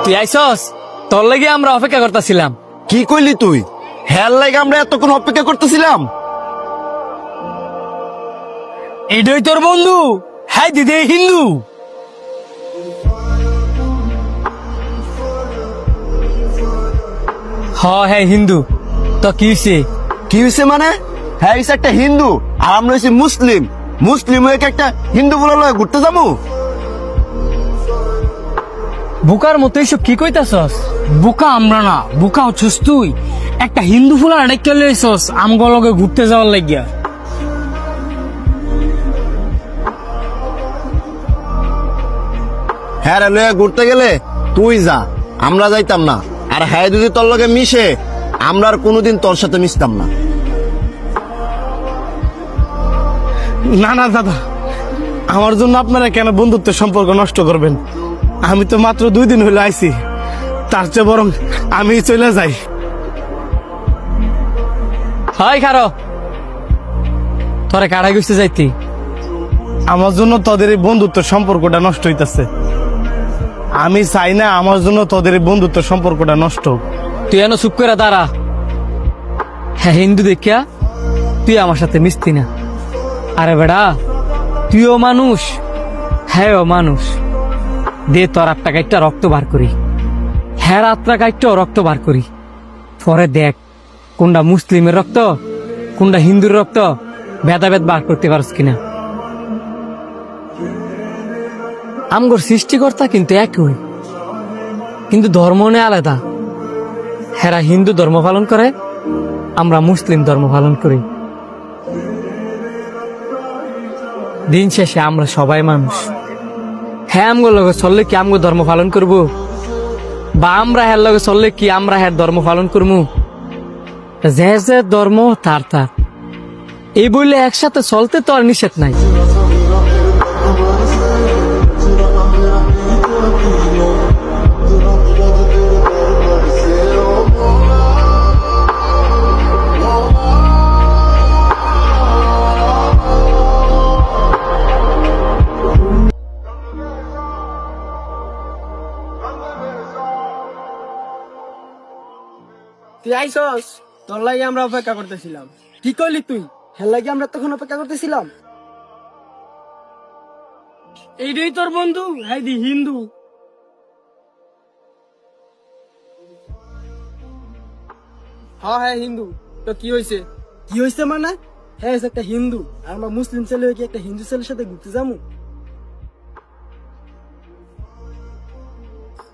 তুই আইসস, তোর লাগি আমরা অপেক্ষা করতেছিলাম। কি কইলি তুই? হ্যার লাগে আমরা এতক্ষণ অপেক্ষা করতেছিলাম। এটাই তোর বন্ধু? হ্যাঁ দিদি হিন্দু। হ্যাঁ হিন্দু। তো কি হইছে? কি হয়েছে মানে? হ্যাঁ হইছে একটা হিন্দু আর আমরা হইছি মুসলিম। মুসলিম হয়ে কি একটা হিন্দু বলে লয় ঘুরতে যাবো? বুকার মতো এইসব কি কইতাছস? বুকা আমরা না, বুকা হচ্ছস তুই। একটা হিন্দু ফুলার ডেকে লইছস আমগো লগে ঘুরতে যাওয়ার লাগিয়া। হ্যাঁ রে, লয়ে ঘুরতে গেলে তুই যা, আমরা যাইতাম না। আর হ্যাঁ যদি তোর লগে মিশে, আমরা আর কোনোদিন তোর সাথে মিশতাম না। না না দাদা, আমার জন্য আপনারা কেন বন্ধুত্বের সম্পর্ক নষ্ট করবেন? আমি তো মাত্র 2 দিন হইলো আইছি, তার চেয়ে বরং আমি চলে যাই। হাই খারো, তোরে কাড়াই গেছে যাইতি। আমার জন্য তোদের এই বন্ধুত্বের সম্পর্কটা নষ্ট হইতাছে। আমি চাই না আমার জন্য তোদের এই বন্ধুত্বের সম্পর্কটা নষ্ট হোক। তুই এনে চুপ করে দাঁড়া। হ্যাঁ হিন্দু দেখিয়া তুই আমার সাথে মিশতি না। আরে বেড়া, তুইও মানুষ, হ্যাঁ মানুষ। দে তোর আটটা গাইটটা রক্ত বার করি, হ্যাঁ আটটা গাইটটাও রক্ত বার করি। পরে দেখ কোনটা মুসলিমের রক্ত কোনটা হিন্দুর রক্ত ভেদাভেদ বার করতে পারস কিনা। আমগর সৃষ্টিকর্তা কিন্তু একই, কিন্তু ধর্ম নেই আলাদা। হেরা হিন্দু ধর্ম পালন করে, আমরা মুসলিম ধর্ম পালন করি। দিন শেষে আমরা সবাই মানুষ। হ্যাঁ আমগো লগে চললে কি আমগো ধর্ম পালন করব, বা আমরা হ্যার লগে চললে কি আমরা হ্যার ধর্ম পালন করবো? যে যে ধর্ম তার তার, এই বললে একসাথে চলতে তো আর নিষেধ নাই। তুই আইসস, তোর লাগি আমরা অপেক্ষা করতেছিলাম। কি করলি তুই? হের লাগি আমরা তখন অপেক্ষা করতেছিলাম। এইটাই তোর বন্ধু? হ্যাঁ দি হিন্দু। হ্যাঁ হিন্দু। তো কি হয়েছে? কি হয়েছে মানে? হ্যাঁ একটা হিন্দু আর আমরা মুসলিম ছেলে হয়ে কি একটা হিন্দু ছেলের সাথে ঘুরতে যাবো?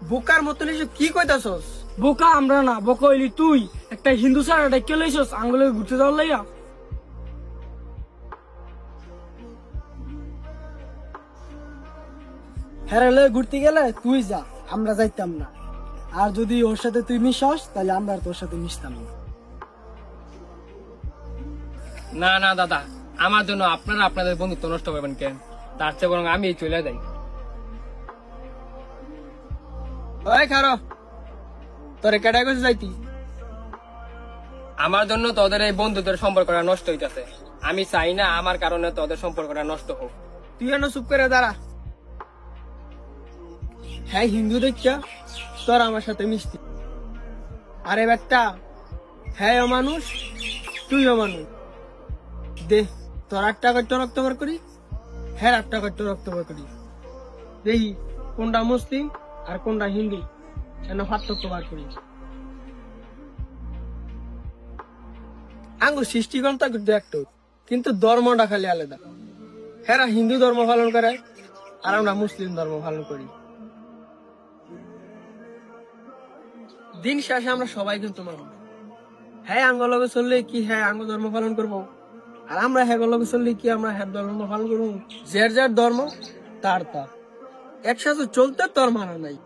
বোকার মতন এসব কি কইতাছস? বোকা আমরা না, বোকা হইলি তুই। একটা হিন্দু ছাড়া ডাইকে লইছস আঙ্গুলে ঘুরতে যাওয়ার লাইয়া। হেরালে ঘুরতে গেলে তুই যা, আমরা যাইতাম না। আর যদি ওর সাথে তুই মিশস তাহলে আমরা আর তোর সাথে মিশতাম না। না না দাদা, আমার জন্য আপনারা আপনাদের বন্ধুত্ব নষ্ট করবেন কেন? তার চেয়ে বরং আমি চলে যাই। ওই খারো, তোরে কেডা কইছে যাইতি? আমার জন্য তোদের এই বন্ধুত্বের সম্পর্কটা নষ্ট হইতাছে। আমি চাই না আমার কারণে তোদের সম্পর্কটা নষ্ট হোক। তুই এনে চুপ করে দাঁড়া। হ্যাঁ হিন্দু দেখিয়া তোর আমার সাথে মিশতি। আরে বেটা, হ্যাঁ ও মানুষ, তুইও মানুষ। দে তোর 8 টাকা রক্ত বার করি, হ্যাঁ 8 টাকা রক্ত বার করি। দেখি কোনটা মুসলিম আর কোনটা হিন্দু, কেন পার্থক্য বার করি। আঙ্গু সৃষ্টিকর্তা একটু, কিন্তু ধর্মটা খালি আলাদা। হ্যাঁ হিন্দু ধর্ম পালন করে আর আমরা মুসলিম ধর্ম পালন করি। দিন শেষে আমরা সবাই কিন্তু মানুষ। হ্যাঁ আঙ্গ লগে চললে কি হ্যাঁ আঙ্গ ধর্ম পালন করবো, আর আমরা হ্যাঁ লগে চললে কি আমরা হ্যাঁ ধর্ম পালন করবো। যার যার ধর্ম তার তার, একসাথে চলতে তোর মানা নাই।